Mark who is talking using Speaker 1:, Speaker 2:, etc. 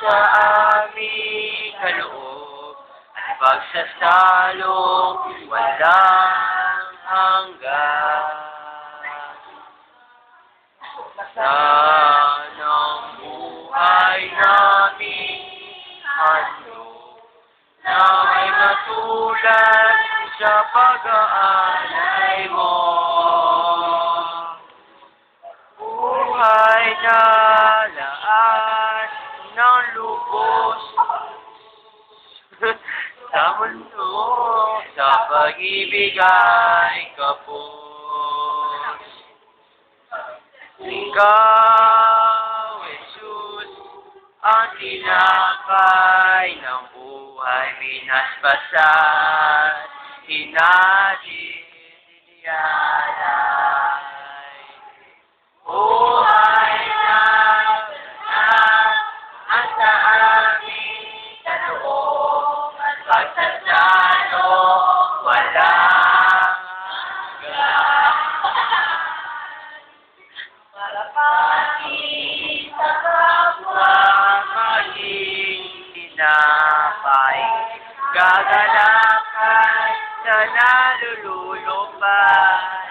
Speaker 1: sa aming kaloob at pagsasalong walang hanggan. Sanang buhay namin handog na may matulad sa pag-aalay mo. Buhay na laan ng lubos sa mundo, sa pag-ibig ay kapos. Ikaw, Jesus, ang tinapay ng buhay, pinaspasan, hinadidiyalay. Buhay na ang sa aming kaloob at pagsasalo, walang hanggan. Para pati sa kapwa maging tinapay, gagalakan sa nalululupan.